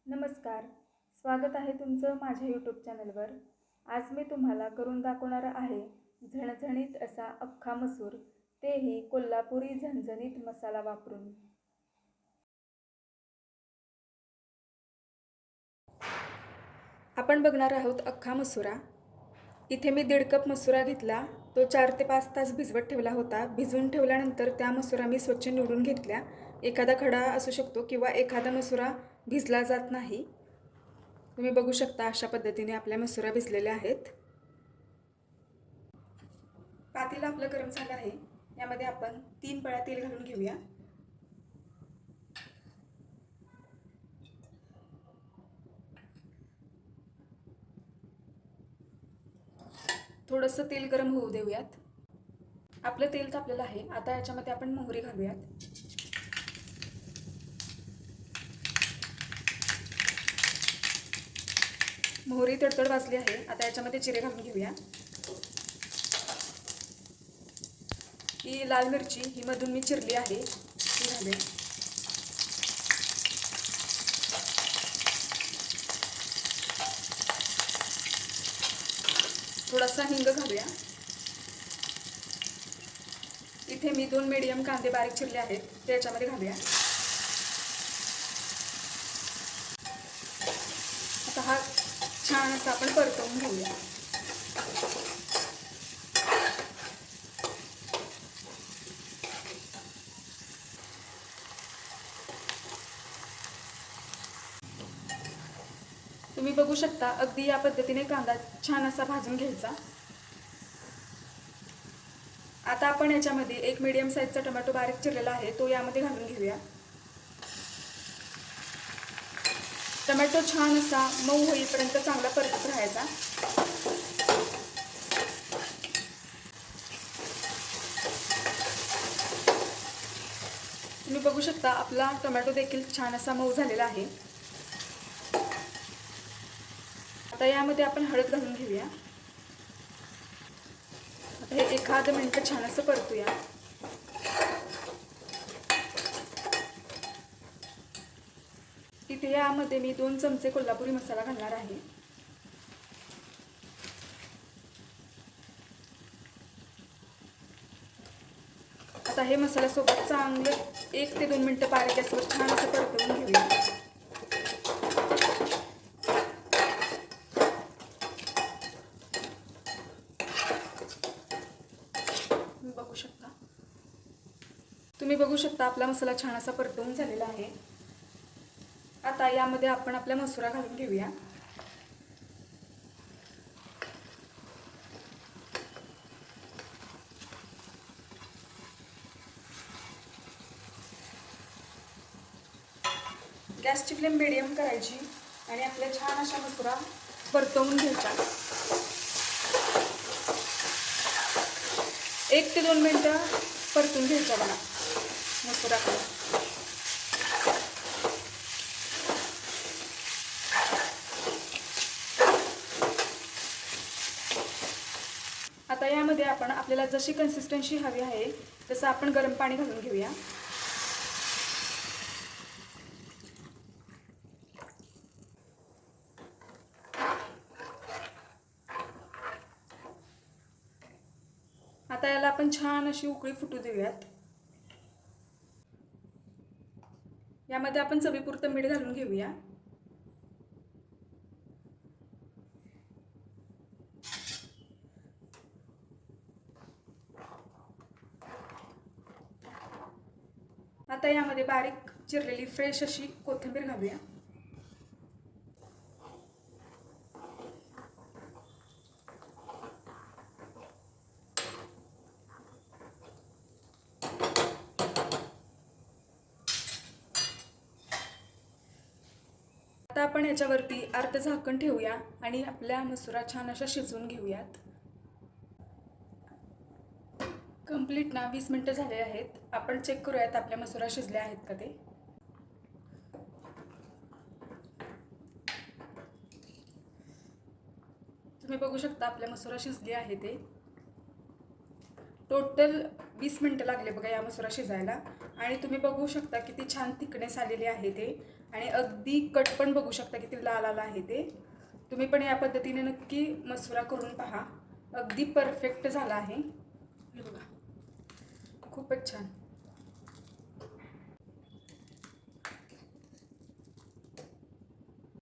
नमस्कार, स्वागत आहे तुमचं माझ्या यूट्यूब चॅनलवर। आज मी तुम्हाला करून दाखवणार आहे झणझणीत असा अख्खा मसूर, तेही कोल्हापुरी झणझणीत मसाला वापरून। आपण बघणार आहोत अख्खा मसुरा। इथे मी 1.5 कप मसुरा घेतला, तो 4 ते 5 तास भिजवत ठेवला होता। भिजवून ठेवल्यानंतर त्या मसुरा मी स्वच्छ निवडून घेतल्या। एखादा खडा असू शकतो किंवा एखादा मसुरा भिजला जात नाही। तुम्ही बघू शकता अशा पद्धतीने आपल्या मसुरा भिजलेल्या आहेत। पातेलं आपलं गरम झालं आहे, यामध्ये आपण 3 पळ्या तेल घालून घेऊया। थोडंसं तेल गरम होऊ देऊयात। आपलं तेल तापलेलं आहे, आता याच्यामध्ये आपण मोहरी घालूयात। मोहरी तडतड वाजली आहे, आता याच्यामध्ये जिरे घालून घेऊया। ही लाल मिरची ही मधून मी चिरली आहे, ती घालूया। थोडासा हिंग घालूया। इथे मी 2 मीडियम कांदे बारीक चिरले आहेत, ते याच्यामध्ये घालूया। आता हा छान असा आपण परतवून घेऊया। तुम्ही बघू शकता अगदी या पद्धतीने कांदा छान असा भाजून घ्यायचा। आता आपण याच्यामध्ये 1 मीडियम साईजचा टोमॅटो बारीक चिरलेला आहे, तो यामध्ये घालून घेऊया। टोमॅटो छान असा मऊ होईपर्यंत चांगला परतत राहायचा। तुम्ही बघू शकता आपला टोमॅटो देखील छान असा मऊ झालेला आहे। आता यामध्ये आपण हळद घालून घेऊया। आता हे 1 मिनिट छान असं परतूया। इथे यामध्ये मी 2 चमचे कोल्हापुरी मसाला घालणार आहे। आता हे मसाल्यासोबत चांगलं 1 ते 2 मिनिटं बारीक गॅसवर छान असं परतवून घेऊया। तुम्ही बघू शकता आपला मसाला छान असा परतवून झालेला आहे। आता यामध्ये आपण आपला मसुरा घालून घेऊया। गॅसची फ्लेम मीडियम करायची आणि आपल्या छान अशा मसुरा परतवून घ्यायचा। 1 ते 2 मिनिटं परतून घ्यायचा बघा मसुरा। आता यामध्ये आपण आपल्याला जशी कन्सिस्टन्सी हवी आहे तसं आपण गरम पाणी घालून घेऊया। आता याला आपण छान अशी उकळी फुटू देऊयात। यामध्ये आपण चवीपुरतं मीठ घालून घेऊया। आता यामध्ये बारीक चिरलेली फ्रेश अशी कोथिंबीर घालूया। आता आपण याच्यावरती अर्ध झाकण ठेवूया आणि आपल्या मसुरा छान अशा शिजवून घेऊयात। कंप्लीट ना 20 मिनिटं झाले आहेत। आपण चेक करूयात आपल्या मसुरा शिजल्या आहेत का ते। तुम्ही बघू शकता आपल्या मसुरा शिजली आहे ते। टोटल 20 मिनिटं लागले बघा या मसुरा शिजायला। आणि तुम्ही बघू शकता किती छान थिकनेस आलेली आहे ते। आणि अगदी कट पण बघू शकता किती लाल आला आहे ते. तुम्ही पण या पद्धतीने नक्की मसुरा करून पहा. अगदी परफेक्ट झाला आहे. हे बघा, खूपच छान.